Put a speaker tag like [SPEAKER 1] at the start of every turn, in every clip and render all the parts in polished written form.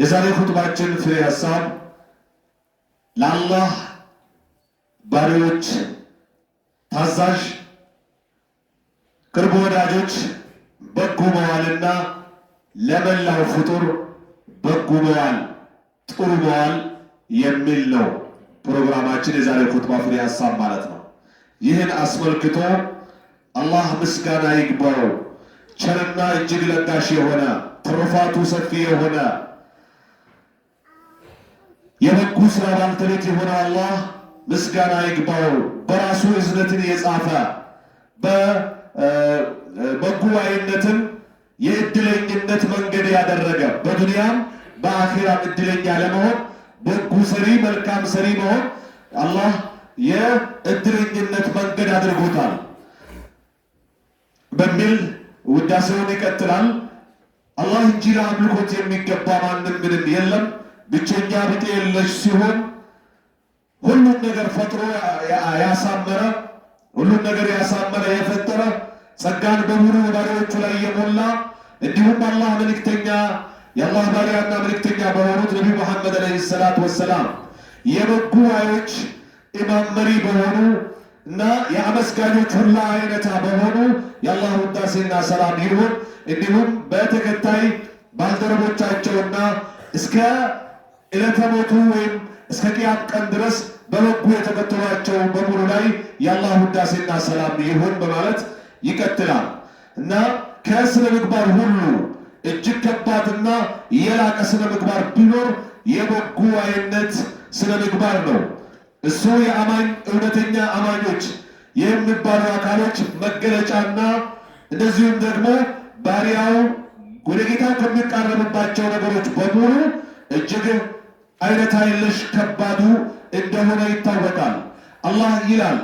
[SPEAKER 1] የዛሬ ኹጥባችን ፍሬ ሐሳብ ለአላህ ባሪዎች ታዛዥ ቅርብ ወዳጆች በጎ መዋልና ለመላው ፍጡር በጎ መዋል ጥሩ መዋል የሚል ነው ፕሮግራማችን። የዛሬ ኹጥባ ፍሬ ሐሳብ ማለት ነው። ይህን አስመልክቶ አላህ ምስጋና ይግባው ቸርና እጅግ ለጋሽ የሆነ ትሩፋቱ ሰፊ የሆነ የበጎ ስራ ባልተቤት የሆነ አላህ ምስጋና ይግባው በራሱ እዝነትን የጻፈ በጉባኤነትን የእድለኝነት መንገድ ያደረገ በዱንያም በአኺራም እድለኛ ለመሆን በጎ ሰሪ መልካም ሰሪ መሆን አላህ የእድለኝነት መንገድ አድርጎታል በሚል ውዳሴውን ይቀጥላል። አላህ እንጂ ለአምልኮት የሚገባ ማንም ምንም የለም፣ ብቸኛ ቢጤ የለሽ ሲሆን ሁሉን ነገር ፈጥሮ ያሳመረ ሁሉን ነገር ያሳመረ የፈጠረ ጸጋን በሙሉ ባሪያዎቹ ላይ የሞላ እንዲሁም አላህ መልእክተኛ የአላህ ባሪያና መልእክተኛ በሆኑት ነቢዩ መሐመድ ዓለይሂ ሰላቱ ወሰላም የበጎ ባሪያዎች ኢማም መሪ በሆኑ እና የአመስጋኞች ሁላ አይነታ በሆኑ የአላህ ውዳሴና ሰላም ይሁን። እንዲሁም በተከታይ ባልደረቦቻቸውና እስከ ዕለተ ሞቱ ወይም እስከ ቅያም ቀን ድረስ በበጎ የተከተሏቸው በሙሉ ላይ የአላህ ውዳሴና ሰላም ይሁን በማለት ይቀጥላል እና ከስነ ምግባር ሁሉ እጅግ ከባድና የላቀ ስነ ምግባር ቢኖር የበጎ አይነት ስነ ምግባር ነው። እሱ የአማኝ እውነተኛ አማኞች የሚባሉ አካሎች መገለጫና እንደዚሁም ደግሞ ባሪያው ወደ ጌታው ከሚቃረብባቸው ነገሮች በሙሉ እጅግ አይነት የለሽ ከባዱ እንደሆነ ይታወቃል። አላህ ይላል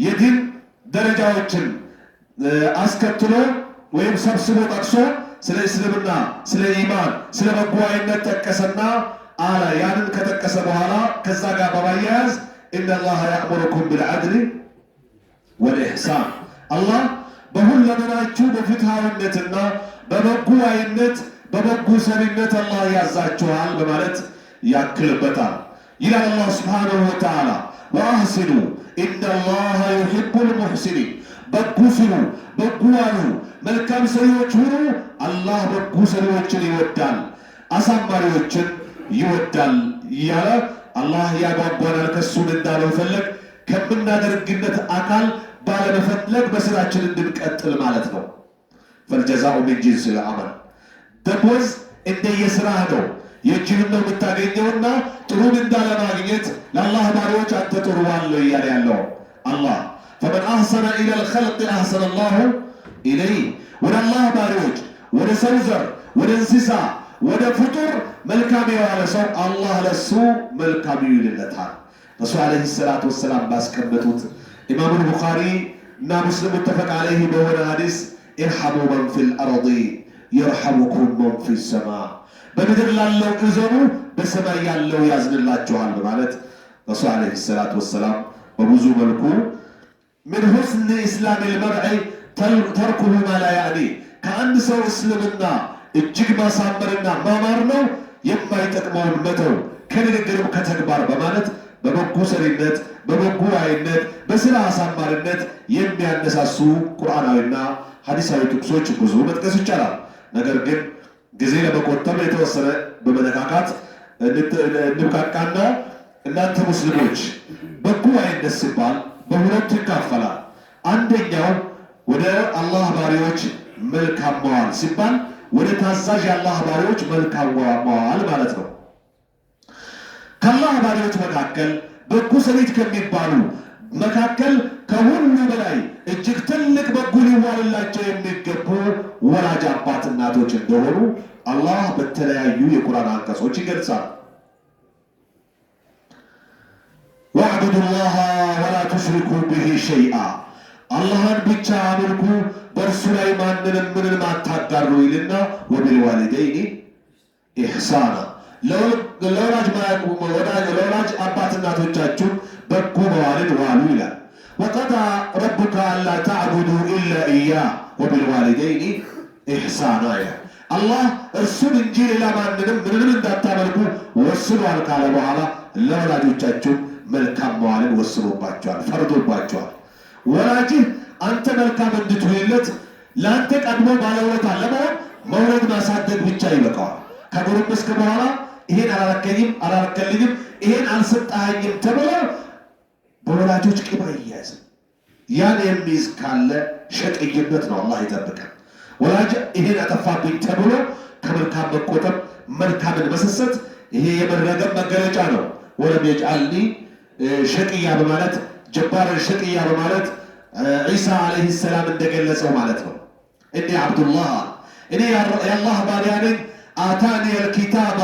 [SPEAKER 1] የዲን ደረጃዎችን አስከትሎ ወይም ሰብስቦ ጠቅሶ ስለ እስልምና፣ ስለ ኢማን፣ ስለ በጎ አይነት ጠቀሰና አለ። ያንን ከጠቀሰ በኋላ ከዛ ጋር በማያያዝ ኢነላህ ያእሙሩኩም ቢልዐድሊ ወልኢሕሳን አላህ በሁለመናችሁ በፍትሃዊነትና በበጎ አይነት በበጎ ሰሪነት አላህ ያዛችኋል በማለት ያክልበታል። ይላል አላህ ሱብሓነሁ ወተዓላ ወአሕሲኑ ኢነላህ ዩሒቡል ሙሕሲኒን በጎ ስሩ፣ በጎ ዋሉ፣ መልካም ሰሪዎች ሁኑ። አላህ በጎ ሰሪዎችን ይወዳል፣ አሳማሪዎችን ይወዳል እያለ አላህ ያጓጓናል። ከሱን እንዳለው ፈለግ ከምናደርግነት አካል ባለመፈለግ በስራችን እንድንቀጥል ማለት ነው። ፈልጀዛኡ ሚን ጂንሲል ዐመል ደሞዝ እንደየስራህ ነው። የእጅህን ነው የምታገኘውና ጥሩን እንዳለማግኘት ለአላህ ባሪዎች አንተ ጥሩ ዋለ እያለ ያለው አላህ ፈመን አሕሰነ ኢለል ኸልቅ አሕሰነ አላሁ ኢለይህ ወደ አላህ ባሪዎች ወደ ሰው ዘር ወደ እንስሳ ወደ ፍጡር መልካም የዋለ ሰው አላህ ለሱ መልካም ይውልለታል። ረሱል ዓለይሂ ሰላቱ ወሰላም ባስቀመጡት ኢማሙ ቡኻሪ እና ሙስሊም ሙተፈቅ ዓለይህ በሆነ ሐዲስ ኢርሐሙ መን ፊል አርዲ የርሐሙኩም መን ፊስ ሰማእ በምድር ላለው እዘኑ በሰማይ ያለው ያዝንላችኋል በማለት ረሱል ዓለይሂ ሰላቱ ወሰላም በብዙ መልኩ ምን ሁስን ኢስላም ልመርዒ ተርኩሁ ማ ላ ያዕኒ ከአንድ ሰው እስልምና እጅግ ማሳመርና ማማር ነው የማይጠቅመውን መተው ከንግግርም ከተግባር በማለት በበጎ ሰሪነት በበጎ አይነት በስራ አሳማርነት የሚያነሳሱ ቁርአናዊና ሐዲሳዊ ጥቅሶች ብዙ መጥቀስ ይቻላል። ነገር ግን ጊዜ ለመቆጠብ የተወሰነ በመነካካት እንብቃቃና እናንተ ሙስሊሞች በጎ አይነት ሲባል በሁለት ይካፈላል። አንደኛው ወደ አላህ ባሪዎች መልካም መዋል ሲባል ወደ ታዛዥ የአላህ ባሪዎች መልካም መዋል ማለት ነው። ከአላህ ባሪዎች መካከል በጎ ሰሪት ከሚባሉ መካከል ከሁሉ በላይ እጅግ ትልቅ በጎ ሊዋልላቸው የሚገቡ ወላጅ አባት እናቶች እንደሆኑ አላህ በተለያዩ የቁርአን አንቀጾች ይገልጻል። ወዕቡዱላህ ወላ ቱሽሪኩ ቢሂ ሸይአ አላህን ብቻ አምልኩ በእርሱ ላይ ማንንም ምንም አታጋሩ ይልና ወቢልዋሊደይኒ ኢሕሳና ለወላጅ አባት እናቶቻችሁ በጎ መዋልን ዋሉ ይላል። ወቀዳ ረቡከ አላ ተዕቡዱ ኢላ ኢያህ ወቢልዋሊደይኒ ኢሕሳና ይላል። አላህ እርሱን እንጂ ሌላ ማንንም ምንንም እንዳታመልኩ ወስኗል ካለ በኋላ ለወላጆቻችሁ መልካም መዋልን ወስኖባቸዋል፣ ፈርዶባቸዋል። ወላጅህ አንተ መልካም እንድትሆንለት ለአንተ ቀድሞ ባለውለታ ለመሆን መውለድ ማሳደግ ብቻ ይበቃዋል። ከጎረመስክ በኋላ ይሄን አላረከልኝም፣ ይሄን አልሰጣኸኝም ተብሎ በወላጆች ቂም አይያዝም። ያን የሚይዝ ካለ ሸቅይነት ነው። አላህ ይጠብቀን። ወላጅ ይሄን አጠፋብኝ ተብሎ ከመልካም መቆጠብ፣ መልካምን መሰሰት ይሄ የመረገም መገለጫ ነው። ወለም የጅዐልኒ ሸቅያ በማለት ጀባርን ሸቅያ በማለት ዒሳ ዓለይሂ ሰላም እንደገለጸው ማለት ነው። እኔ አብዱላህ እኔ የአላህ ባሪያ ነኝ። አታኒ አልኪታባ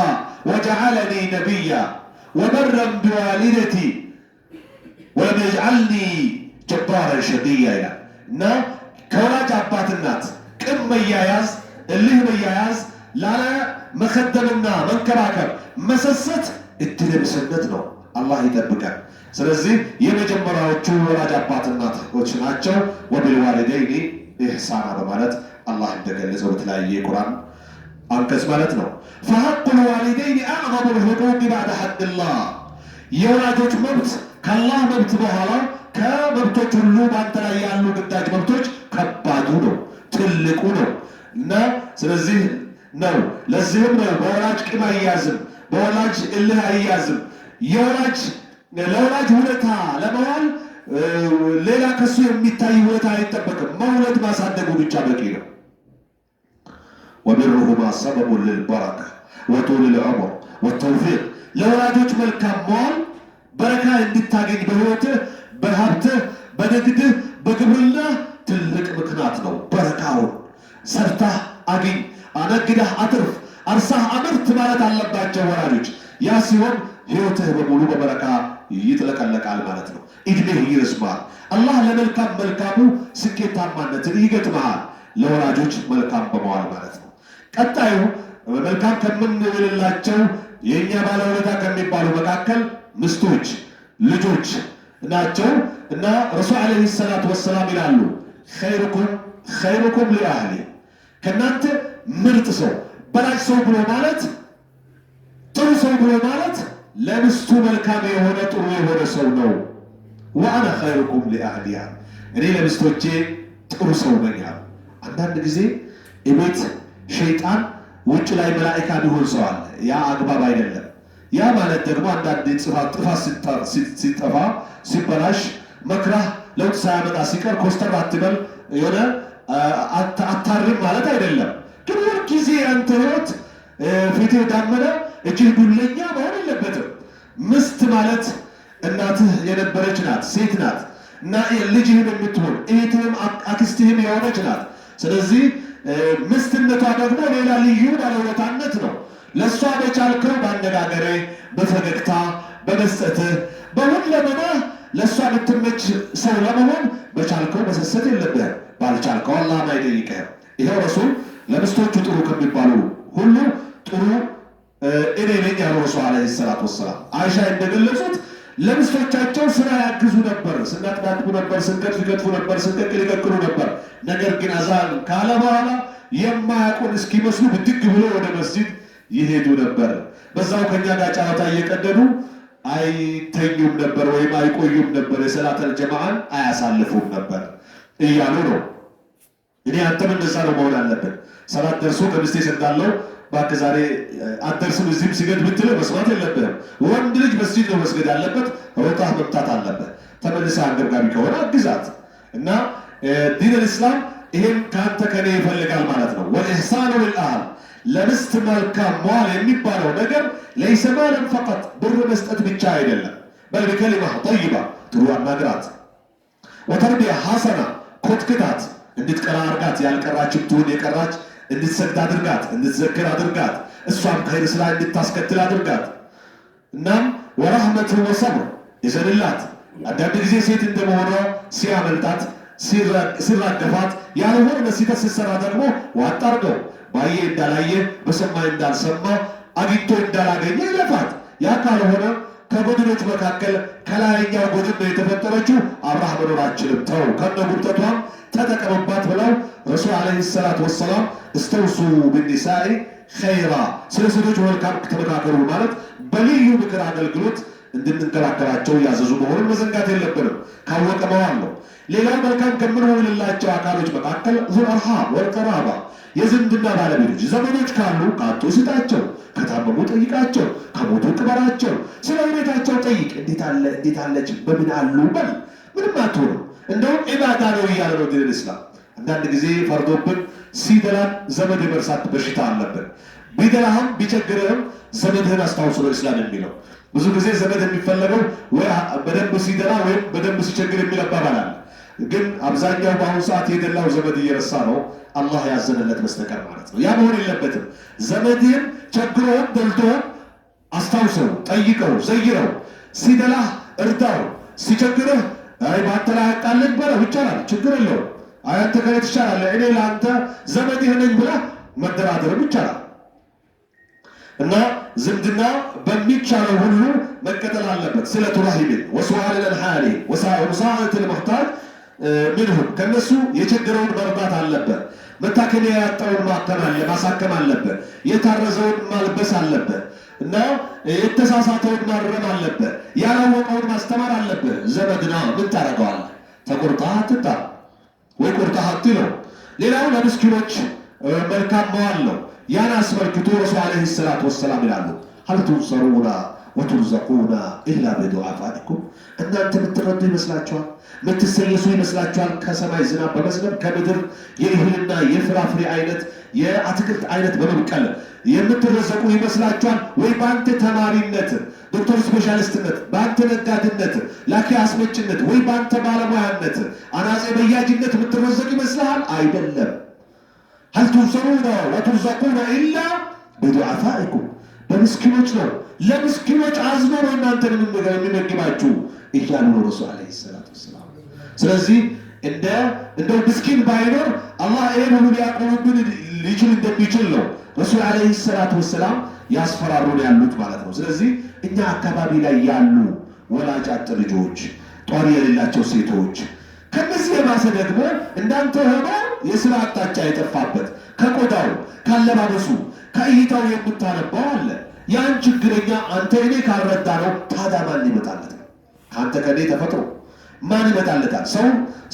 [SPEAKER 1] ወጀዐለኒ ነቢያ ወበረን ቢዋሊደቲ ወለም የጅዐልኒ ጀባርን ሸቅያ ይላል እና ከወላጅ አባት እናት ቅም መያያዝ፣ እልህ መያያዝ፣ ላለ መከተልና መንከባከብ መሰሰት እድለቢስነት ነው። አላህ ይጠብቀን። ስለዚህ የመጀመሪያዎቹ ወላጅ አባት እናቶች ናቸው። ወቢልዋሊደይኒ ኢሕሳና በማለት አላህ እንደገለጸው በተለያየ የቁርአን አንቀጽ ማለት ነው። ፈሐቁል ዋሊደይኒ አዕዘሙል ሑቁቅ ባዕደ ሐቅላህ የወላጆች መብት ከአላህ መብት በኋላ ከመብቶች ሁሉ በአንተ ላይ ያሉ ግዳጅ መብቶች ከባዱ ነው፣ ትልቁ ነው እና ስለዚህ ነው ለዚህም ነው በወላጅ ቂም አይያዝም፣ በወላጅ እልህ አይያዝም። ለወላጅ ውለታ ለመዋል ሌላ ከሱ የሚታይ ውለታ አይጠበቅም። መውለድ ማሳደጉ ብቻ በቂ ነው። ወቢሩሁማ ሰበቡን ልልበረካ ወጡል ልዑምር ወተውፊቅ ለወላጆች መልካም መዋል በረካ እንድታገኝ በህይወትህ፣ በሀብትህ፣ በንግድህ፣ በግብርና ትልቅ ምክንያት ነው። በረካውን ሰርታህ አግኝ፣ አነግዳህ አትርፍ፣ አርሳህ አምርት ማለት አለባቸው ወላጆች። ያ ሲሆን ህይወትህ በሙሉ በበረካ ይጥለቀለቃል ማለት ነው። እድሜህ ይረዝማል። አላህ ለመልካም መልካሙ ስኬታማነትን ይገጥመሃል። ለወላጆች መልካም በመዋል ማለት ነው። ቀጣዩ መልካም ከምንውልላቸው የእኛ ባለውለታ ከሚባሉ መካከል ምስቶች፣ ልጆች ናቸው እና ረሱል ዓለይሂ ሰላቱ ወሰላም ይላሉ ኸይሩኩም ሊአህሊ ከእናንተ ምርጥ ሰው በላጭ ሰው ብሎ ማለት ጥሩ ሰው ብሎ ማለት ለምስቱ መልካም የሆነ ጥሩ የሆነ ሰው ነው። ወአና ኸይሩኩም ሊአህሊሃ እኔ ለምስቶቼ ጥሩ ሰው ነኝ። አንዳንድ ጊዜ እቤት ሸይጣን ውጭ ላይ መላኢካ ቢሆን ሰው አለ። ያ አግባብ አይደለም። ያ ማለት ደግሞ አንዳንድ ጥፋት ሲጠፋ ሲበላሽ መክራህ ለውጥ ሳያመጣ ሲቀር ኮስተር አትበል የሆነ አታርም ማለት አይደለም። ግን ሁል ጊዜ አንተ ህይወት ፊትህ ዳመና እጅህ ዱለኛ መሆን የለበትም። ምስት ማለት እናትህ የነበረች ናት፣ ሴት ናት እና ልጅህም የምትሆን እህትህም አክስትህም የሆነች ናት። ስለዚህ ምስትነቷ ደግሞ ሌላ ልዩ ባለውለታነት ነው። ለእሷ በቻልከው በአነጋገርህ፣ በፈገግታ፣ በመስጠትህ፣ በሁለመናህ ለእሷ የምትመች ሰው ለመሆን በቻልከው መሰሰት የለብህም። ባልቻልከው አላህም አይጠይቅህም። ይኸው ረሱል ለምስቶቹ ጥሩ ከሚባሉ ሁሉ ጥሩ እኔ ነኝ ያሉ ረሱል ዓለይሂ ሰላቱ ወሰላም አይሻ እንደገለጹት ለምስቶቻቸው ስራ ያግዙ ነበር፣ ስናጥባጥቡ ነበር፣ ስንቀጥፍ ይቀጥፉ ነበር፣ ስንቀቅል ይቀቅሉ ነበር። ነገር ግን አዛን ካለ በኋላ የማያውቁን እስኪመስሉ ብድግ ብሎ ወደ መስጂድ ይሄዱ ነበር። በዛው ከኛ ጋር ጨዋታ እየቀደዱ አይተኙም ነበር ወይም አይቆዩም ነበር፣ የሰላተል ጀማዓን አያሳልፉም ነበር እያሉ ነው። እኔ አንተም እንደዛ ነው መሆን አለብን። ሰላት ደርሶ ከሚስቴ ሰግዳለሁ እባክህ ዛሬ አትደርስም እዚህም ስገድ ብትለው መስማት የለብህም። ወንድ ልጅ መስጂድ ነው መስገድ ያለበት፣ ሮጣህ መምታት አለበት። ተመልሰህ አንገብጋቢ ከሆነ አግዛት እና ዲን ልእስላም ይሄን ከአንተ ከኔ ይፈልጋል ማለት ነው። ወልኢሕሳኑ ልልአህል ለምስት መልካም መዋል የሚባለው ነገር ለይሰ ማለን ፈቀጥ ብር መስጠት ብቻ አይደለም። በል ቢከሊማ ጠይባ ጥሩ አናግራት፣ ወተርቢያ ሐሰና ኮትክታት፣ እንድትቀራ አድርጋት፣ ያልቀራችም ትሁን የቀራች እንድትሰግድ አድርጋት፣ እንድትዘክር አድርጋት፣ እሷም ከይር ስራ እንድታስከትል አድርጋት። እናም ወረህመት ወሰብር ይዘንላት። አንዳንድ ጊዜ ሴት እንደመሆኗ ሲያመልጣት ሲራገፋት ያልሆነ ስህተት ስትሰራ ደግሞ ዋጥ አድርገው ባየ እንዳላየ በሰማይ እንዳልሰማ አግኝቶ እንዳላገኘ ይለፋት። ያ ካልሆነ ከጎድኖች መካከል ከላይኛው ጎድን የተፈጠረችው አብረህ መኖር አትችልም፣ ተው ከነ ጉርጠቷም ተጠቀምባት ብለው ረሱል ዓለይሂ ሰላቱ ወሰላም እስተውሱ ቢኒሳኢ ኸይራ፣ ስለ ሴቶች መልካም ተመካከሩ ማለት በልዩ ምክር አገልግሎት እንድንከላከላቸው ያዘዙ መሆኑን መዘንጋት የለብንም። ካወቀ መዋል ነው። ሌላው መልካም ከምንሆንላቸው አካሎች መካከል ዙል አርሃም ወልቀራባ፣ የዝምድና ባለቤቶች ዘመዶች ካሉ ካጡ ስጣቸው፣ ከታመሙ ጠይቃቸው፣ ከሞቱ ቅበራቸው፣ ስለ ሁኔታቸው ጠይቅ። እንዴት አለች በምን አሉ በል። ምንም አትሆኑ። እንደውም ዒባዳ ነው እያለ ነው ዲን እስላም። አንዳንድ ጊዜ ፈርዶብን ሲደላን ዘመድ የመርሳት በሽታ አለብን። ቢደላህም ቢቸግርህም ዘመድህን አስታውሱ ነው እስላም የሚለው። ብዙ ጊዜ ዘመድ የሚፈለገው ወይ በደንብ ሲደላ ወይም በደንብ ሲቸግር የሚል አባባል አለ። ግን አብዛኛው በአሁኑ ሰዓት የደላው ዘመድ እየረሳ ነው፣ አላህ ያዘነለት በስተቀር ማለት ነው። ያ መሆን የለበትም። ዘመድህን ቸግሮህም ደልቶህም አስታውሰው፣ ጠይቀው፣ ዘይረው። ሲደላህ እርዳው፣ ሲቸግርህ አይ ባንተ ላይ አቃለኝ በለው ይቻላል፣ ችግር የለውም። አይ አንተ ከኔ ትሻላለህ እኔ ለአንተ ዘመድህ ነኝ ብለህ መደራደርም ይቻላል። እና ዝምድና በሚቻለው ሁሉ መቀጠል አለበት። ስለቱ ረሂምን ወሱአል ለልሓሊ ወሙሳዓደት ልሙሕታጅ ምንሁም፣ ከነሱ የቸገረውን መርዳት አለበት። መታከሚያ ያጣውን ማሳከም አለበት። የታረዘውን ማልበስ አለበት እና የተሳሳተውን ማረም አለበት። ያላወቀውን ማስተማር አለበት። ዘመድና ምን ታደርገዋለህ? ተቆርጠህ አትጣ ወይ ቆርጠህ አትለው። ሌላው ለምስኪኖች መልካም መዋል ነው። ያን አስመልክቶ ረሱል ዓለይሂ ሰላቱ ወሰላም ይላሉ ሀል ቱንሰሩና ወቱርዘቁና ኢላ ቢዱዓፋኢኩም፣ እናንተ የምትረዱ ይመስላችኋል? የምትሰየሱ ይመስላችኋል? ከሰማይ ዝናብ በመዝነብ ከምድር የእህልና የፍራፍሬ አይነት የአትክልት አይነት በመብቀል የምትረዘቁ ይመስላችኋል? ወይ በአንተ ተማሪነት ዶክተር ስፔሻሊስትነት፣ በአንተ ነጋድነት፣ ላኪ አስመጭነት፣ ወይ በአንተ ባለሙያነት አናጼ በያጅነት የምትረዘቅ ይመስልሃል? አይደለም። ሀል ቱንሰሩና ወቱርዘቁና ኢላ ቢዱዓፋኢኩም፣ በምስኪኖች ነው። ለምስኪኖች አዝኖ ነው እናንተን የሚመግባችሁ እያሉ ነው ረሱል ዓለይሂ ሰላቱ ወሰላም። ስለዚህ እንደው ምስኪን ባይኖር አላህ ይህን ሁሉ ሊያቆምብን ሊችል እንደሚችል ነው ረሱል ዓለይሂ ሰላቱ ወሰላም ያስፈራሩን ያሉት ማለት ነው። ስለዚህ እኛ አካባቢ ላይ ያሉ ወላጅ አጥ ልጆች፣ ጧሪ የሌላቸው ሴቶች፣ ከነዚህ የባሰ ደግሞ እንዳንተ ሆኖ የስራ አቅጣጫ የጠፋበት ከቆዳው ካለባበሱ ከእይታው የምታነባው አለ። ያን ችግረኛ አንተ እኔ ካልረዳ ነው ታዲያ ማን ይመጣለት? ከአንተ ከኔ ተፈጥሮ ማን ይመጣለታል?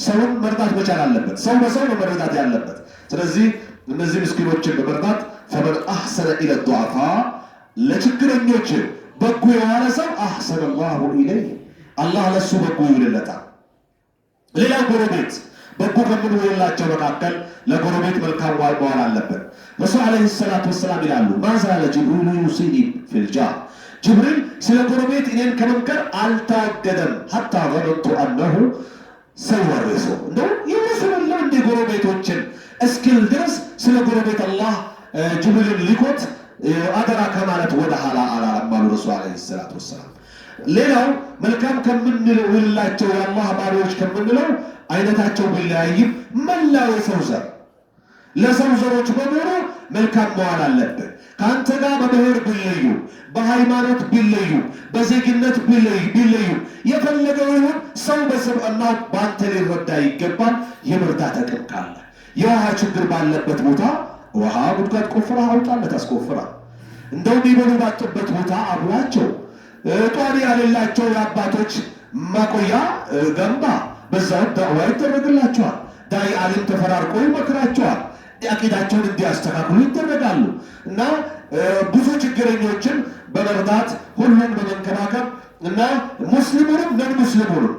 [SPEAKER 1] ሰውን መርዳት መቻል አለበት። ሰው በሰው ነው መረዳት ያለበት። ስለዚህ እነዚህ ምስኪኖችን በመርዳት ፈመን አሕሰነ ኢለ ዱዓፋ፣ ለችግረኞች በጎ የዋለ ሰው አሕሰነ ላሁ ኢለይህ፣ አላህ ለሱ በጎ ይውልለታል። ሌላ ጎረቤት በጎ ከምንውልላቸው መካከል ለጎረቤት መልካም መዋል አለበት። ረሱል ዓለይሂ ሰላቱ ወሰላም ይላሉ ማዛለ ጅብሪሉ ዩሲኒ ፊልጃር፣ ጅብሪል ስለ ጎረቤት እኔን ከመምከር አልተወገደም ሐታ ዘነንቱ አነሁ ሰይወርሱ፣ እንደው ይመስለኛል እንደ ጎረቤቶችን እስኪል ድረስ ስለ ጎረቤት አላህ ጅብሪልን ሊኮት አደራ ከማለት ወደ ኋላ አላለም አሉ ረሱል ዓለይሂ ሰላቱ ወሰላም። ሌላው መልካም ከምንውልላቸው የአላህ ባሪያዎች ከምንለው አይነታቸው ቢለያይም መላው የሰው ዘር ለሰው ዘሮች በሙሉ መልካም መዋል አለብን። ከአንተ ጋር በብሔር ቢለዩ፣ በሃይማኖት ቢለዩ፣ በዜግነት ቢለዩ፣ የፈለገው ይሁን ሰው በሰብዕናው በአንተ ሊረዳ ይገባል። የመርዳት አቅም ካለ የውሃ ችግር ባለበት ቦታ ውሃ ጉድጓድ ቆፍራ አውጣለት አስቆፍራ። እንደው ሊበሉ ባጡበት ቦታ አብላቸው። ጧሪ ያሌላቸው የአባቶች ማቆያ ገንባ፣ በዛው ዳዕዋ ይደረግላቸዋል። ዳይ አሊም ተፈራርቆ ይመክራቸዋል። አቂዳቸውን እንዲያስተካክሉ ይደረጋሉ። እና ብዙ ችግረኞችን በመርዳት ሁሉን በመንከባከብ እና ሙስሊሙንም ነን ሙስሊሙንም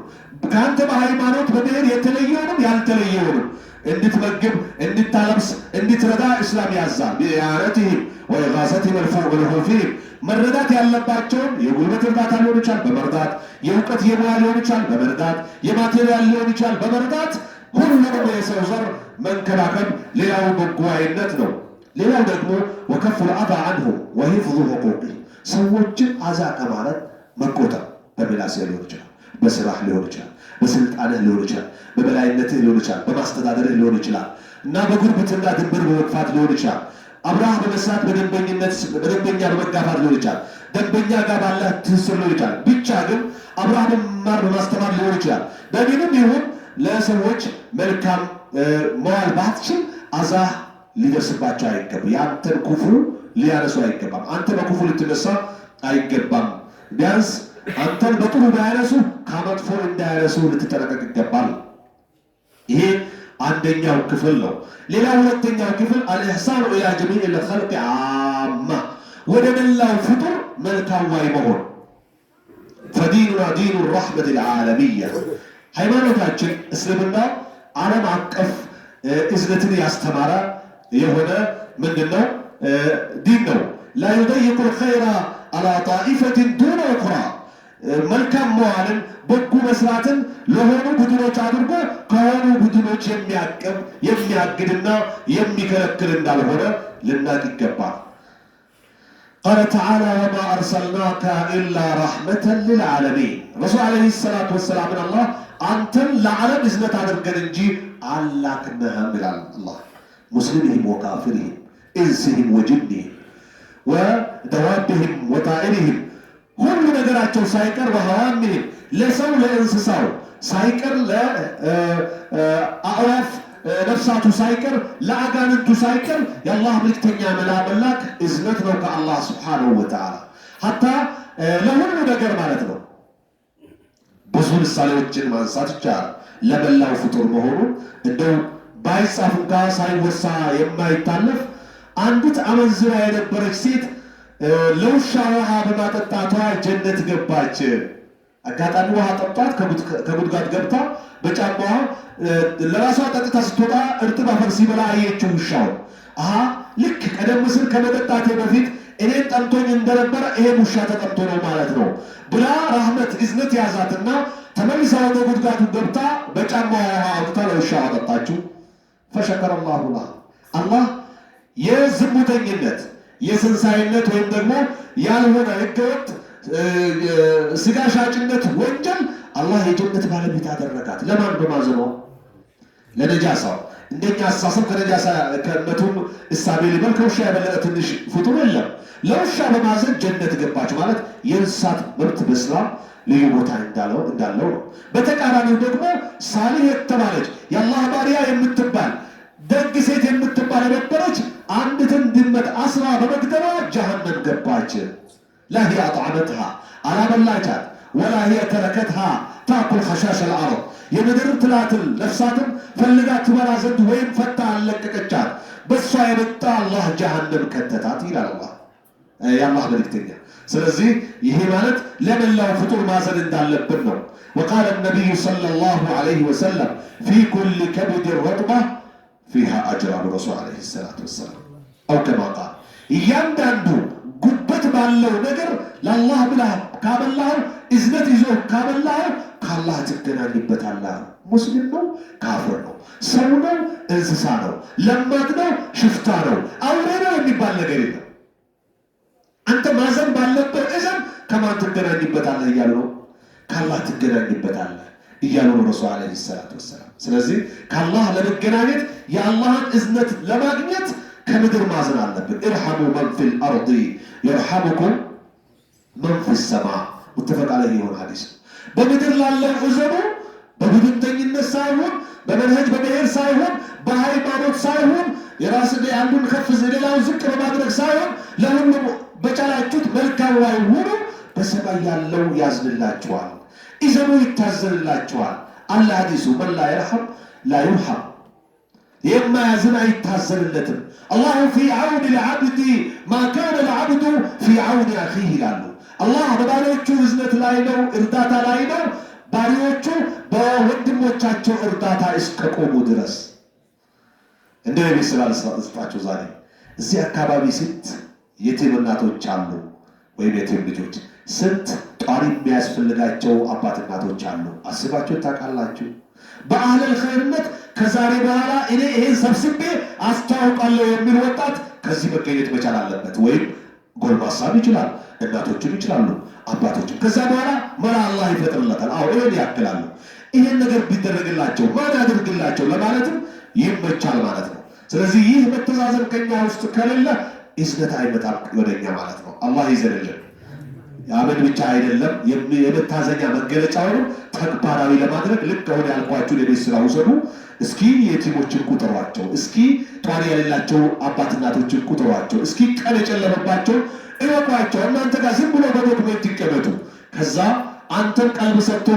[SPEAKER 1] ከአንተ በሃይማኖት በብሔር የተለየውንም ያልተለየውንም እንድትመግብ፣ እንድታለብስ፣ እንድትረዳ እስላም ያዛል። ቢያነትህም ወኢጋሰትህም መልሁፊህም፣ መረዳት ያለባቸውን የጉልበት እርዳታ ሊሆን ይችላል በመርዳት፣ የእውቀት የሙያ ሊሆን ይችላል በመርዳት፣ የማቴሪያል ሊሆን ይችላል በመርዳት ሁሉንም የሰው ዘር መንከባከብ ሌላው በጎዋይነት ነው። ሌላው ደግሞ ወከፉል አዛ አንሁ ወሂፍዙ ሁቁቂህ፣ ሰዎችን አዛ ከማለት መቆጠብ። በምላስህ ሊሆን ይችላል፣ በስራህ ሊሆን ይችላል፣ በስልጣንህ ሊሆን ይችላል፣ በበላይነትህ ሊሆን ይችላል፣ በማስተዳደርህ ሊሆን ይችላል እና በጉርብትና ድንበር በመግፋት ሊሆን ይችላል። አብረህ በመስራት በደንበኛ በመጋፋት ሊሆን ይችላል። ደንበኛ ጋር ባለ ትስስር ሊሆን ይችላል። ብቻ ግን አብርሃም ማር በማስተማር ሊሆን ይችላል። በምንም ይሁን ለሰዎች መልካም መዋል ባትችል አዛህ ሊደርስባቸው አይገባም። ያንተን ክፉ ሊያነሱ አይገባም። አንተ በክፉ ልትነሳ አይገባም። ቢያንስ አንተን በጥሩ ባያነሱ ከመጥፎ እንዳያነሱ ልትጠነቀቅ ይገባል። ይሄ አንደኛው ክፍል ነው። ሌላ ሁለተኛው ክፍል አልኢሕሳኑ ኢላ ጀሚዕል ኸልቅ ዓማ ወደ መላው ፍጡር መልካም ዋይ መሆን። ፈዲኑና ዲኑ ረሕመት ልዓለሚያ ሃይማኖታችን እስልምና ዓለም አቀፍ እዝነትን ያስተማረ የሆነ ምንድነው ዲን ነው። ላ ዩደይቁ ልኸይራ አላ ጣኢፈትን ዱነ ኡኽራ መልካም መዋልን በጎ መስራትን ለሆኑ ቡድኖች አድርጎ ከሆኑ ቡድኖች የሚያግድና የሚከለክል እንዳልሆነ ልናቅ ይገባል። ቃለ ተዓላ ወማ አርሰልናከ ኢላ ረሕመተን ልልዓለሚን ረሱል ዓለይሂ ሰላቱ ወሰላምን አላህ አንተን ለዓለም እዝነት አድርገን እንጂ አላክነህም ይላል አላህ። ሙስሊምህም ወካፊርህም ኢንስህም ወጅንህም ወደዋብህም ወጣኢርህም ሁሉ ነገራቸው ሳይቀር ወሐዋሚህም ለሰው ለእንስሳው ሳይቀር ለአዕዋፍ ነፍሳቱ ሳይቀር ለአጋንንቱ ሳይቀር የአላህ መልክተኛ መላክ እዝነት ነው ከአላህ ስብሓነሁ ወተዓላ። ሀታ ለሁሉ ነገር ማለት ነው። ብዙ ምሳሌዎችን ማንሳት ይቻላል። ለመላው ፍጡር መሆኑ እንደው ባይጻፍ እንኳ ሳይወሳ የማይታለፍ አንዲት አመንዝራ የነበረች ሴት ለውሻ ውሃ በማጠጣቷ ጀነት ገባች። አጋጣሚ ውሃ ጠጣት፣ ከጉድጓድ ገብታ በጫማዋ ለራሷ ጠጥታ ስትወጣ እርጥብ አፈር ሲበላ አየችው ውሻው። ልክ ቀደም ሲል ከመጠጣቴ በፊት እኔን ጠምቶኝ እንደነበረ ይሄ ውሻ ተጠምቶ ነው ማለት ነው ብላ ራህመት እዝነት ያዛትና ተመልሳ ወደ ጉድጓዱ ገብታ በጫማዋ ውሃ አውጥታ ለውሻው አጠጣችው። ፈሸከረ አላሁ ለሃ አላህ የዝሙተኝነት የስንሳይነት ወይም ደግሞ ያልሆነ ህገወጥ ስጋ ሻጭነት ወንጀል አላህ የጀነት ባለቤት አደረጋት። ለማን በማዘኗ? ለነጃሳው። እንደኛ አሳሰብ ከነጃሳ ከመቱም እሳቤ ሊበል ከውሻ የበለጠ ትንሽ ፍጡር የለም። ለውሻ በማዘን ጀነት ገባች ማለት የእንስሳት መብት በእስላም ልዩ ቦታ እንዳለው ነው። በተቃራኒው ደግሞ ሳሊህ የተባለች የአላህ ባሪያ የምትባል ደግ ሴት የምትባል የነበረች አንዲትን ድመት አስራ በመግደሏ ጀሃነም ገባች። ላ ሂየ አጥዓመትሃ አላበላቻት፣ ወላ ሂየ ተረከትሃ ታኩል ኸሻሽ አልአርድ የምድር ትላትል ነፍሳትም ፈልጋ ትበላ ዘንድ ወይም ፈታ አለቀቀቻት። በሷ የመጣ አላህ ጀሃነም ከተታት ይላል አላህ የአላህ መልእክተኛ። ስለዚህ ይሄ ማለት ለመላው ፍጡር ማዘን እንዳለብን ነው። ወቃለ ነቢዩ ሰለላሁ ዐለይሂ ወሰለም ፊ ኩል ከብድ ረጥባ ፊሃ አጅር አሉ ረሱል ዐለይሂ ሰላቱ ወሰላም። አው ከማ ቃል እያንዳንዱ ጉበት ባለው ነገር ለአላህ ብለህ ካበላኸው እዝነት ይዞ ካበላኸው ከአላህ ትገናኝበታለህ። ሙስሊም ነው ካፍር ነው፣ ሰው ነው እንስሳ ነው፣ ለማት ነው ሽፍታ ነው፣ አውሬ ነው የሚባል ነገር የለም። አንተ ማዘን ባለበት እዘን ከማን ትገናኝበታለህ እያሉ ነው? ከአላህ ትገናኝበታለህ እያሉ ነው ረሱል ዐለይሂ ሰላቱ ወሰላም። ስለዚህ ከአላህ ለመገናኘት የአላህን እዝነት ለማግኘት ከምድር ማዘን አለብን። ኢርሐሙ መን ፊል አርዲ የርሐሙኩም መን ፊ ሰማ ሙተፈቅ ዐለይሂ የሆነ ሐዲስ። በምድር ላለው እዘኑ፣ በቡድንተኝነት ሳይሆን፣ በመንሀጅ በብሔር ሳይሆን፣ በሃይማኖት ሳይሆን፣ የራስ አንዱን ከፍ ሌላውን ዝቅ በማድረግ ሳይሆን ለሁሉም በቻላችሁት መልካም ዋይ ሁኑ። በሰማይ ያለው ያዝንላችኋል፣ ኢዘኑ ይታዘንላችኋል። አለ ሐዲሱ መን ላ የርሐም ላ ዩርሐም የማያዝን አይታዘንለትም። አላሁ ፊ ዐውኒ ልዓብድ ማ ካነ ልዓብዱ ፊ ዐውኒ አኺህ ይላሉ። አላህ በባሪዎቹ እዝነት ላይ ነው፣ እርዳታ ላይ ነው። ባሪዎቹ በወንድሞቻቸው እርዳታ እስከቆሙ ድረስ እንደ ቤት ስላልስጣቸው ዛሬ እዚህ አካባቢ ስንት የቲም እናቶች አሉ፣ ወይም የቲም ልጆች፣ ስንት ጧሪ የሚያስፈልጋቸው አባት እናቶች አሉ። አስባችሁ ታውቃላችሁ? በአህለል ኸይርነት ከዛሬ በኋላ እኔ ይሄን ሰብስቤ አስተዋውቃለሁ የሚል ወጣት ከዚህ መገኘት መቻል አለበት። ወይም ጎልማሳም ይችላል፣ እናቶችም ይችላሉ፣ አባቶችም። ከዛ በኋላ መላ አላህ ይፈጥርለታል። ይሄን ያክላሉ። ይሄን ነገር ቢደረግላቸው ማን ያድርግላቸው ለማለትም ይመቻል ማለት ነው። ስለዚህ ይህ መተዛዘን ከኛ ውስጥ ከሌለ እዝነት አይመጣም ወደኛ ማለት ነው። አላህ ይዘንልን። ያመን ብቻ አይደለም የመታዘኛ መገለጫው ተግባራዊ ለማድረግ ልክ አሁን ያልኳችሁ ለቤት ስራ ውሰዱ። እስኪ የቲሞችን ቁጥሯቸው፣ እስኪ ጧሪ ያሌላቸው አባት እናቶችን ቁጥሯቸው፣ እስኪ ቀን የጨለመባቸው እወቋቸው። እናንተ ጋር ዝም ብሎ በዶክመንት ይቀመጡ። ከዛ አንተም ቀልብ ሰጥቶ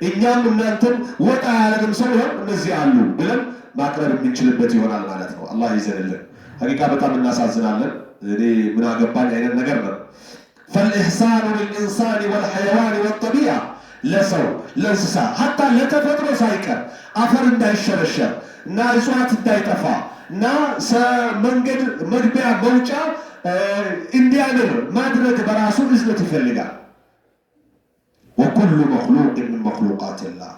[SPEAKER 1] እኛም እናንተም ወጣ ያለንም ሰው ይሆን እነዚህ አሉ ብለን ማቅረብ የምንችልበት ይሆናል ማለት ነው። አላህ ይዘንልን። ሐቂቃ በጣም እናሳዝናለን። እኔ ምን አገባኝ አይነት ነገር ነው። فالإحسان للإنسان والحيوان والطبيعة ለሰው ለእንስሳ ሐታ ለተፈጥሮ ሳይቀር አፈር እንዳይሸረሸር እና እጽዋት እንዳይጠፋ እና መንገድ መግቢያ መውጫ እንዲያምር ማድረግ በራሱ እዝነት ይፈልጋል። وكل مخلوق من مخلوقات الله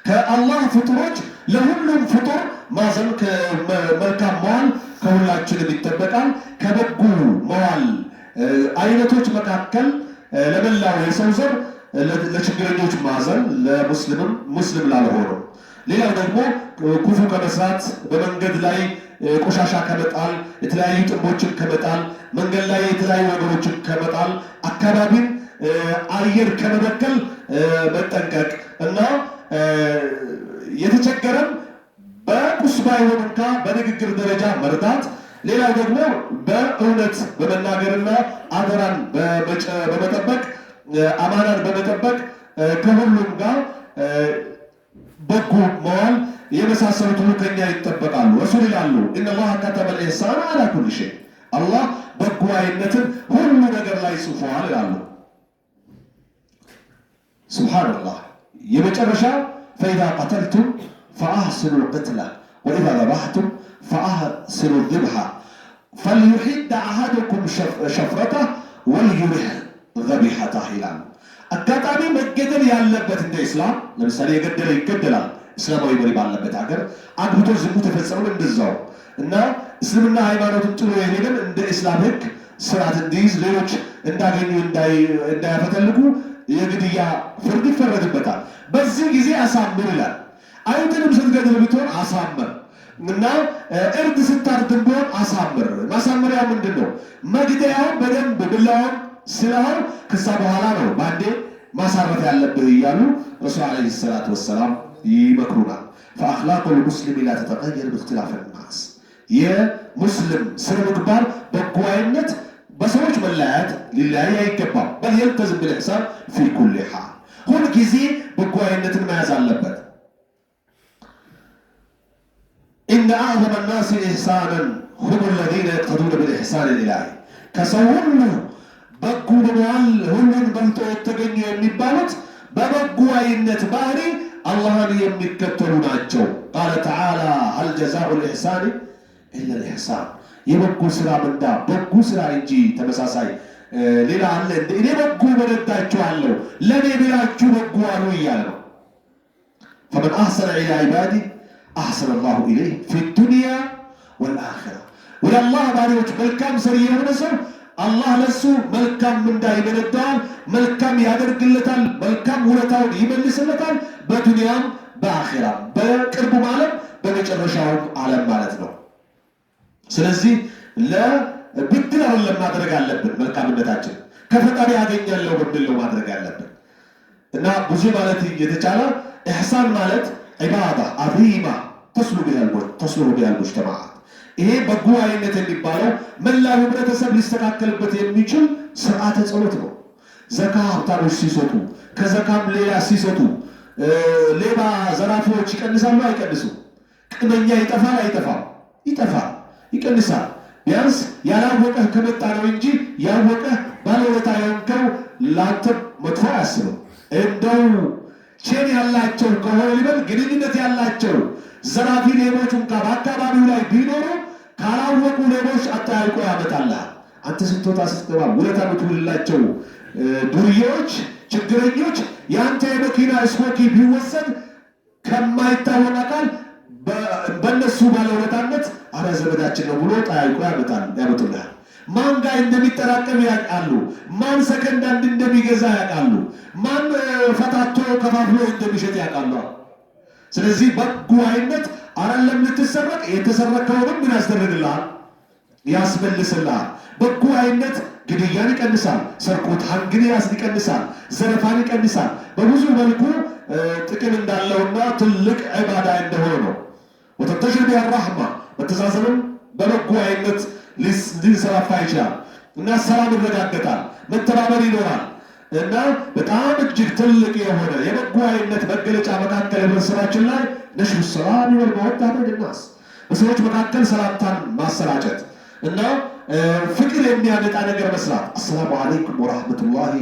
[SPEAKER 1] ከአላህ ፍጡሮች ለሁሉም ፍጡር ማዘን መልካም መዋል ከሁላችንም ይጠበቃል። ከበጎ መዋል አይነቶች መካከል ለመላው የሰው ዘር ለችግረኞች ማዘን፣ ለሙስሊምም ሙስሊም ላልሆኑ፣ ሌላው ደግሞ ክፉ ከመስራት በመንገድ ላይ ቆሻሻ ከመጣል፣ የተለያዩ ጥንቦችን ከመጣል፣ መንገድ ላይ የተለያዩ ነገሮችን ከመጣል፣ አካባቢን አየር ከመበከል መጠንቀቅ እና የተቸገረን በቁስ ባይሆን እንኳ በንግግር ደረጃ መርዳት፣ ሌላው ደግሞ በእውነት በመናገርና አደራን በመጠበቅ አማናን በመጠበቅ ከሁሉም ጋር በጎ መዋል የመሳሰሉት ሁሉ ከኛ ይጠበቃሉ። ረሱል ይላሉ ኢነላህ ከተበል ኢሕሳን አላ ኩል ሸይ፣ አላህ በጎ አይነትን ሁሉ ነገር ላይ ጽፏል ይላሉ። ሱብሃንአላህ። የመጨረሻ ፈኢዛ ቀተልቱም ፈአሕሲኑ ልቅትላ ወኢዛ ዘበሕቱም ፈአሕሲኑ ዝብሓ ፈልዩሒድ አሐዱኩም ሸፍረተህ ወልዩሪሕ ዘቢሐተህ ይላሉ። አጋጣሚ መገደል ያለበት እንደ ኢስላም ለምሳሌ የገደለ ይገደላል። እስላማዊ መሪ ባለበት ሀገር አግብቶ ዝሙት ተፈጸመ እንደዛው እና እስልምና ሃይማኖትን ጥሎ የሄደን እንደ ኢስላም ሕግ ስርዓት እንዲይዝ ሌሎች እንዳገኙ እንዳያፈተልጉ የግድያ ፍርድ ይፈረድበታል። በዚህ ጊዜ አሳምር ይላል። አይጥንም ስትገድል ብትሆን አሳምር እና እርድ ስታርድም ቢሆን አሳምር። ማሳመሪያ ምንድን ነው? መግደያውን በደንብ ብላውን ስራው ከዛ በኋላ ነው ባንዴ ማሳረፍ ያለብህ እያሉ ረሱል ዓለይሂ ሰላቱ ወሰላም ይመክሩናል። فأخلاق المسلم لا تتغير باختلاف الناس። የሙስሊም ስነ ምግባር በጓይነት በሰዎች መለያየት ሊለያይ አይገባም። በል يلتزم بالإحسان في كل حال። ሁል ጊዜ በጓይነትን መያዝ አለበት። إن أعظم الناس إحسانا هم الذين يقتدون بالإحسان الإلهي። ከሰው ሁሉ በጎ በመዋል ሁሉን በልጦ የተገኙ የሚባሉት በበጎ አይነት ባህሪ አላህን የሚከተሉ ናቸው። ቃለ ተዓላ ሀል ጀዛኡ ልኢሕሳን ኢላ ልኢሕሳን። የበጎ ስራ ምንዳ በጎ ስራ እንጂ ተመሳሳይ ሌላ አለ እንደ እኔ በጎ በረዳችኋለሁ ለእኔ ብላችሁ በጎ አሉ እያለ ነው። ፈመን አሕሰነ ኢላ ዒባዲ አሕሰነ አላሁ ኢለይህ ፊ ዱንያ ወልአኺራ። ወደ አላህ ባሪዎች መልካም ሰሪ የሆነ ሰው አላህ ለሱ መልካም ምንዳ ይመነዳዋል፣ መልካም ያደርግለታል፣ መልካም ውለታውን ይመልስለታል፣ በዱንያም በአኺራም በቅርቡ ዓለም በመጨረሻውም ዓለም ማለት ነው። ስለዚህ ለብድር አይደለም ማድረግ አለብን። መልካምነታችን ከፈጣሪ ያገኛለሁ በሚል ነው ማድረግ ያለብን እና ብዙ ማለት የተቻለ ኢሕሳን ማለት ዒባዳ ዐዚማ ተስሉሁ ቢሃ ሙጅተማዕ። ይሄ በጎ አይነት የሚባለው መላው ህብረተሰብ ሊስተካከልበት የሚችል ስርዓተ ጸሎት ነው። ዘካ ሀብታሞች ሲሰጡ፣ ከዘካም ሌላ ሲሰጡ ሌባ ዘራፊዎች ይቀንሳሉ አይቀንሱም? ቅመኛ ይጠፋል አይጠፋም? ይጠፋል፣ ይቀንሳል። ቢያንስ ያላወቀህ ከመጣ ነው እንጂ ያወቀህ ባለውለታ የሆንከው ላንተ መጥፎ አያስብም። እንደው ቼን ያላቸው ከሆነ ሊበል ግንኙነት ያላቸው ዘራፊ ሌቦች እንኳ በአካባቢው ላይ ቢኖሩ ካላወቁ ሌቦች አጠያይቆ ያመጣልሃል። አንተ ስትወጣ ስትገባ ውለታ የምትውልላቸው ዱርዬዎች፣ ችግረኞች የአንተ የመኪና ስፖኪ ቢወሰድ ከማይታወቅ አካል በእነሱ ባለውለታነት አረ ዘመዳችን ነው ብሎ ጠያይቆ ያመጡልሃል። ማን ጋር እንደሚጠራቀም ያውቃሉ። ማን ሰከንድ አንድ እንደሚገዛ ያውቃሉ። ማን ፈታቶ ከፋፍሎ እንደሚሸጥ ያውቃሉ። ስለዚህ በጎ አይነት አይደለም ልትሰረቅ፣ የተሰረከውንም ምን ያስደርግልሃል? ያስመልስልሃል። በጎ አይነት ግድያን ይቀንሳል፣ ሰርቆት ሀንግን ይቀንሳል፣ ዘረፋን ይቀንሳል። በብዙ መልኩ ጥቅም እንዳለውና ትልቅ ዒባዳ እንደሆነ ነው። ወተንተሽር ቢሃ ረሕማ መተዛዘንም በበጎ አይነት ሊንሰራፋ ይችላል እና ሰላም ይረጋገጣል፣ መተባበር ይኖራል እና በጣም እጅግ ትልቅ የሆነ የበጎ አይነት መገለጫ መካከል ህብረተሰባችን ላይ ነሽሩ ሰላም ወልመወዳ በይነ ናስ በሰዎች መካከል ሰላምታን ማሰራጨት እና ፍቅር የሚያመጣ ነገር መስራት። አሰላሙ አለይኩም ወራህመቱላሂ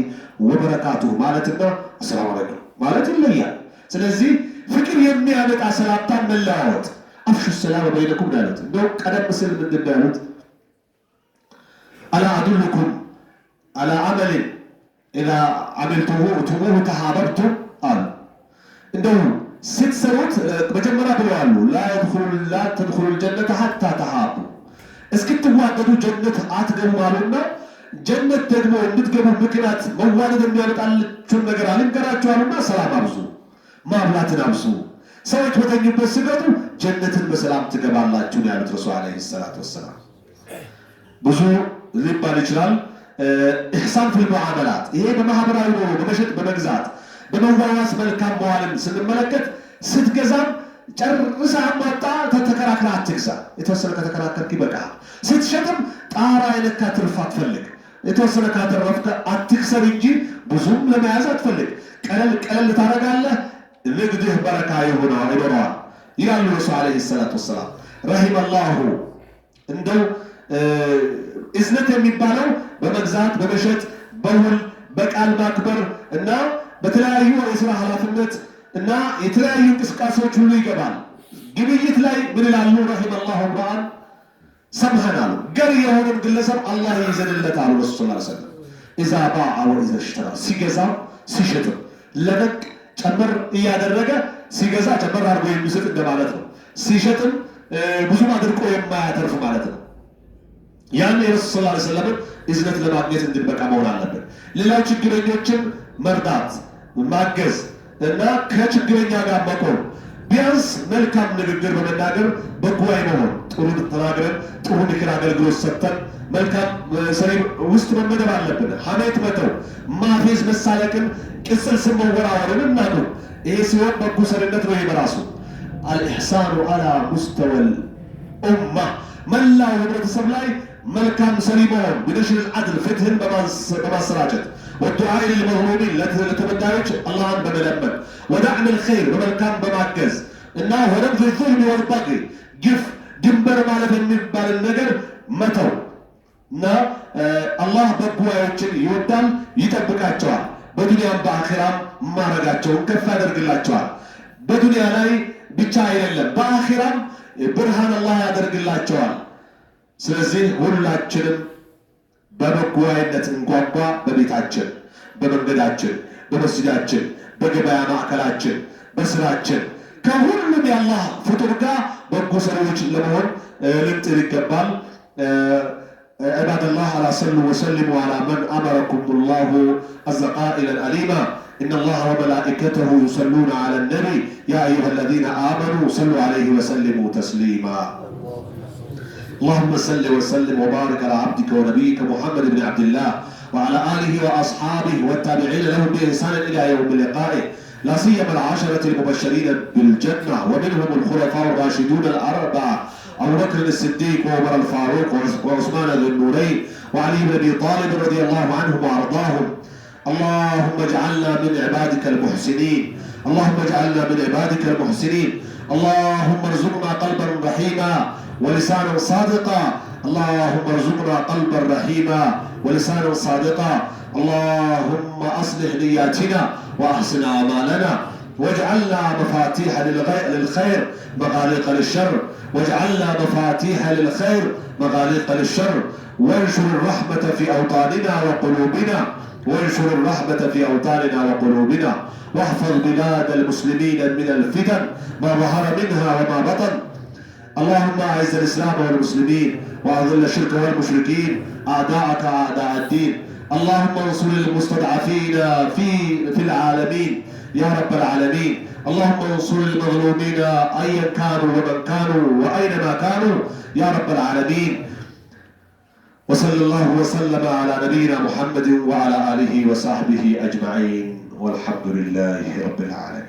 [SPEAKER 1] ወበረካቱሁ ማለትና አሰላሙ አለይኩም ማለት ይለያል። ስለዚህ ፍቅር የሚያመጣ ሰላምታን መለዋወጥ አፍሹ ሰላም በይነኩም ያሉት እንደው ቀደም ሲል ምንድን ነው ያሉት? አላ አዱልኩም አላ አመልን ኢዛ አሚልቱሙሁ ተሃበብቱም አሉ። እንደው ስትሰሩት መጀመሪያ ብለዋሉ ላ ተድኹሉ ልጀነተ ሐታ ተሃቡ እስክትዋደዱ ጀነት አትገቡ አሉና ጀነት ደግሞ እንድትገቡ ምክንያት መዋደድ የሚያመጣላችሁን ነገር አልንገራችሁ አሉና ሰላም አብዙ፣ ማብላትን አብዙ። ሰዎች በተኙበት ስገዱ ጀነትን በሰላም ትገባላችሁ ያሉት ረሱል ዓለይሂ ሰላቱ ወሰላም። ብዙ ሊባል ይችላል። ኢሕሳን ፊል ሙዓመላት ይሄ በማህበራዊ ኑሮ በመሸጥ በመግዛት በመዋዋስ መልካም መዋልን ስንመለከት ስትገዛም ጨርሳ አሟጣ ተተከራክራ አትግዛ። የተወሰነ ከተከራከርክ ይበቃል። ስትሸጥም ጣራ የነካ ትርፍ አትፈልግ። የተወሰነ ካተረፍከ አትክሰር እንጂ ብዙም ለመያዝ አትፈልግ። ቀለል ቀለል ታደርጋለህ፣ ንግድህ በረካ ይሆናል ይኖረዋል ይላሉ ረሱል ዓለይሂ ሰላቱ ወሰላም። ረሂመላሁ እንደው እዝነት የሚባለው በመግዛት በመሸጥ በውል በቃል ማክበር እና በተለያዩ የሥራ ኃላፊነት እና የተለያዩ እንቅስቃሴዎች ሁሉ ይገባል። ግብይት ላይ ምን ይላሉ? ረሂመላሁ ራአን ሰምሐን አሉ። ገር የሆነን ግለሰብ አላህ ይዘንለት አሉ ረሱል ሰለላሁ ዐለይሂ ወሰለም። ኢዛ ባዐ ወኢዛ ሽተራ ሲገዛ ሲሸጥም ለበቅ ጨመር እያደረገ ሲገዛ ጨመር አድርጎ የሚሰጥ እንደማለት ነው። ሲሸጥም ብዙም አድርቆ የማያተርፍ ማለት ነው። ያን የረሱል ሰለላሁ ዐለይሂ ወሰለም እዝነት ለማግኘት እንድንበቃ መሆን አለብን። ሌላው ችግረኞችን መርዳት ማገዝ እና ከችግረኛ ጋር መቆም፣ ቢያንስ መልካም ንግግር በመናገር በጉባኤ መሆን፣ ጥሩ ተናግረን ጥሩ ምክር አገልግሎት ሰጥተን መልካም ሰሪ ውስጥ መመደብ አለብን። ሐሜት መተው፣ ማፌዝ፣ መሳለቅን፣ ቅጽል ስም መወራወርን እናቁም። ይሄ ሲሆን በጎ ሰሪነት ነው። በራሱ አልኢሕሳኑ አላ ሙስተወል ኡማ መላው ህብረተሰብ ላይ መልካም ሰሪ መሆን፣ ቢነሽር አድል ፍትህን በማሰራጨት ወዱዓኢ ሊልመዝሉሚን ለተበዳዮች አላህን በመለመን ወዳዕም ልኸይር በመልካም በማገዝ እና ወነብዝ ዙልም ወልበግይ ግፍ ድንበር ማለት የሚባልን ነገር መተው እና አላህ በጎዎችን ይወዳል፣ ይጠብቃቸዋል። በዱንያም በአኺራም ማረጋቸውን ከፍ ያደርግላቸዋል። በዱንያ ላይ ብቻ አይደለም በአኺራም ብርሃን አላህ ያደርግላቸዋል። ስለዚህ ሁላችንም በበጎነት እንጓጓ። በቤታችን፣ በመንገዳችን፣ በመስጂዳችን፣ በገበያ ማዕከላችን፣ በስራችን ከሁሉም የአላህ ፍጡር ጋር በጎ ሰሪዎችን ለመሆን ልንጥር ይገባል። عباد الله على صلوا وسلموا على من أمركم الله عز قائلا أليما إن الله وملائكته يصلون على النبي يا أيها الذين آمنوا صلوا عليه وسلموا تسليما اللهم صل وسلم وبارك على عبدك ونبيك محمد بن عبد الله وعلى آله وأصحابه والتابعين لهم بإحسان إلى يوم لقائه لا سيما العشرة المبشرين بالجنة ومنهم الخلفاء الراشدون الأربعة أبو بكر الصديق وعمر الفاروق وعثمان ذو النورين وعلي بن أبي طالب رضي الله عنهم وأرضاهم اللهم اجعلنا من عبادك المحسنين اللهم اجعلنا من عبادك المحسنين اللهم ارزقنا قلبا رحيما ولسانا صادقا اللهم ارزقنا قلبا رحيما ولسانا صادقا اللهم أصلح نياتنا وأحسن أعمالنا واجعلنا مفاتيح للخير مغاليق للشر واجعلنا مفاتيح للخير مغاليق للشر وانشر الرحمة في أوطاننا وقلوبنا وانشر الرحمة في أوطاننا وقلوبنا واحفظ بلاد المسلمين من الفتن ما ظهر منها وما بطن اللهم أعز الإسلام والمسلمين وأذل الشرك والمشركين أعداءك أعداء الدين اللهم انصر المستضعفين في العالمين يا رب العالمين اللهم انصر المظلومين أيا كانوا ومن كانوا وأينما كانوا يا رب العالمين وصلى الله وسلم على نبينا محمد وعلى آله وصحبه أجمعين والحمد لله رب العالمين.